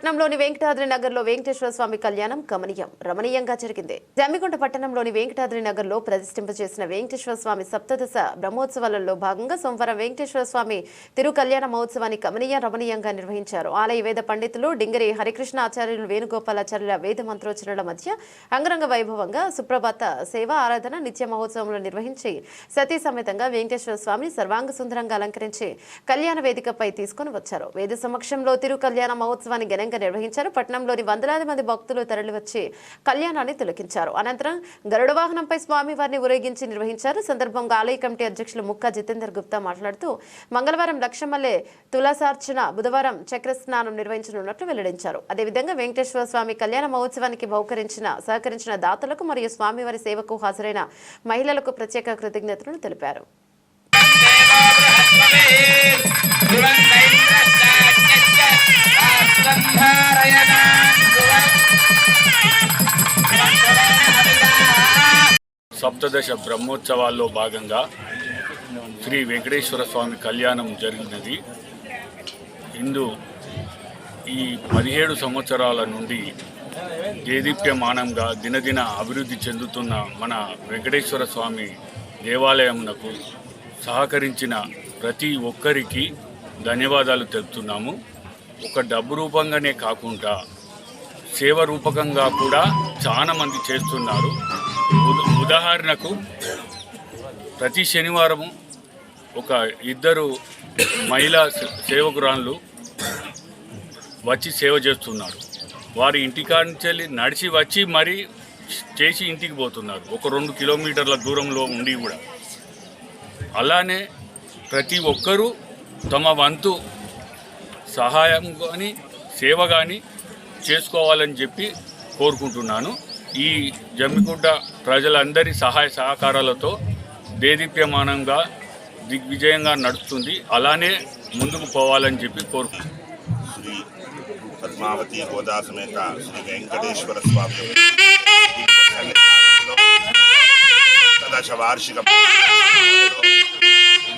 పట్టణంలోని వెంకటాద్రి నగర్లో వెంకటేశ్వర స్వామి కళ్యాణం రమణీయంగా జరిగింది. జమ్మికుంట పట్టణంలోని వెంకటాద్రి నగర్లో ప్రతిష్ఠింపచేసిన వెంకటేశ్వర స్వామి సప్తదశ బ్రహ్మోత్సవాలలో భాగంగా సోమవారం వెంకటేశ్వర స్వామి తిరు కళ్యాణ మహోత్సవాన్ని రమణీయంగా నిర్వహించారు. ఆలయ వేద పండితులు డింగరి హరికృష్ణ ఆచార్యులు వేణుగోపాలాచార్యుల వేద మంత్రోచ్చరణల మధ్య అంగరంగ వైభవంగా సుప్రభాత సేవ ఆరాధన నిత్య మహోత్సవంలో నిర్వహించి సతీ సమేతంగా వెంకటేశ్వర స్వామిని సర్వాంగ సుందరంగా అలంకరించి కళ్యాణ వేదికపై తీసుకుని వచ్చారు. వేద సమక్షంలో తిరు కళ్యాణ మహోత్సవాన్ని ఘనంగా నిర్వహించారు. పట్టణంలోని వందలాది మంది భక్తులు తరలివచ్చి కళ్యాణాన్ని తిలకించారు. అనంతరం గరుడ వాహనంపై స్వామివారిని ఊరేగించి నిర్వహించారు. సందర్భంగా ఆలయ కమిటీ అధ్యక్షులు ముక్కా జితేందర్ గుప్తా మాట్లాడుతూ మంగళవారం లక్షమల్లె తులసార్చన, బుధవారం చక్ర స్నానం నిర్వహించనున్నట్లు వెల్లడించారు. అదేవిధంగా వెంకటేశ్వర స్వామి కళ్యాణ మహోత్సవానికి సహకరించిన దాతలకు మరియు స్వామివారి సేవకు హాజరైన మహిళలకు ప్రత్యేక కృతజ్ఞతలు తెలిపారు. సప్తదశ బ్రహ్మోత్సవాల్లో భాగంగా శ్రీ వెంకటేశ్వర స్వామి కళ్యాణం జరిగినది. ఇందు ఈ 17 సంవత్సరాల నుండి దేదీప్యమానంగా దినదిన అభివృద్ధి చెందుతున్న మన వెంకటేశ్వర స్వామి దేవాలయమునకు సహకరించిన ప్రతి ఒక్కరికి ధన్యవాదాలు తెలుపుతున్నాము. ఒక డబ్బు రూపంగానే కాకుండా సేవ రూపకంగా కూడా చాలా మంది చేస్తున్నారు. ఉదాహరణకు ప్రతి శనివారము ఒక 2 మహిళా సేవకురాళ్ళు వచ్చి సేవ చేస్తున్నారు. వారి ఇంటికాంచెల్లి నడిచి వచ్చి మరీ చేసి ఇంటికి పోతున్నారు, ఒక 2 కిలోమీటర్ల దూరంలో ఉండి కూడా. అలానే ప్రతి ఒక్కరూ తమ వంతు సహాయం కానీ సేవ కానీ చేసుకోవాలని చెప్పి కోరుకుంటున్నాను. ఈ జమ్మికుంట ప్రజలందరి సహాయ సహకారాలతో దేదీప్యమానంగా దిగ్విజయంగా నడుస్తుంది. అలానే ముందుకు పోవాలని చెప్పి కోరుకుంటున్నాను. శ్రీ పద్మావతి గోదా సమేత శ్రీ వెంకటేశ్వర స్వామి సప్తదశ వార్షిక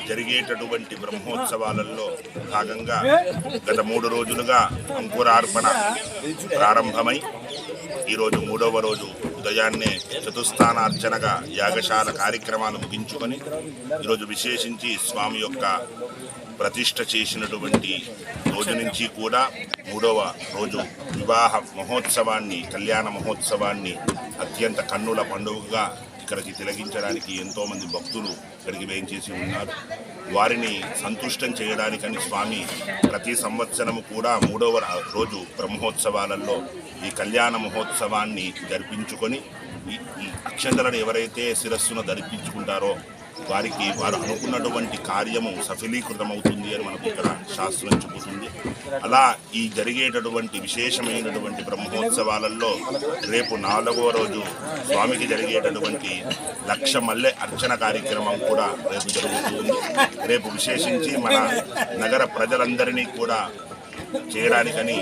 జరిగేటటువంటి బ్రహ్మోత్సవాలలో భాగంగా గత 3 రోజులుగా అంకురార్పణ ప్రారంభమై ఈరోజు 3వ రోజు ఉదయాన్నే చతుస్థానార్చనగా యాగశాల కార్యక్రమాలు ముగించుకొని ఈరోజు విశేషించి స్వామి యొక్క ప్రతిష్ఠ చేసినటువంటి రోజు నుంచి కూడా 3వ రోజు వివాహ మహోత్సవాన్ని, కళ్యాణ మహోత్సవాన్ని అత్యంత కన్నుల పండుగగా ఇక్కడికి తిలకించడానికి ఎంతోమంది భక్తులు ఇక్కడికి వేయించేసి ఉన్నారు. వారిని సంతుష్టం చేయడానికని స్వామి ప్రతి సంవత్సరము కూడా 3వ రోజు బ్రహ్మోత్సవాలలో ఈ కళ్యాణ మహోత్సవాన్ని జరిపించుకొని ఈ అక్షంతలను ఎవరైతే శిరస్సును ధరిపించుకుంటారో వారికి వారు అనుకున్నటువంటి కార్యము సఫలీకృతమవుతుంది అని మనకు ఇక్కడ శాస్త్రం చెబుతుంది. అలా ఈ జరిగేటటువంటి విశేషమైనటువంటి బ్రహ్మోత్సవాలలో రేపు 4వ రోజు స్వామికి జరిగేటటువంటి లక్షమల్లె అర్చన కార్యక్రమం కూడా రేపు జరుగుతుంది. రేపు విశేషించి మన నగర ప్రజలందరినీ కూడా చేయడానికని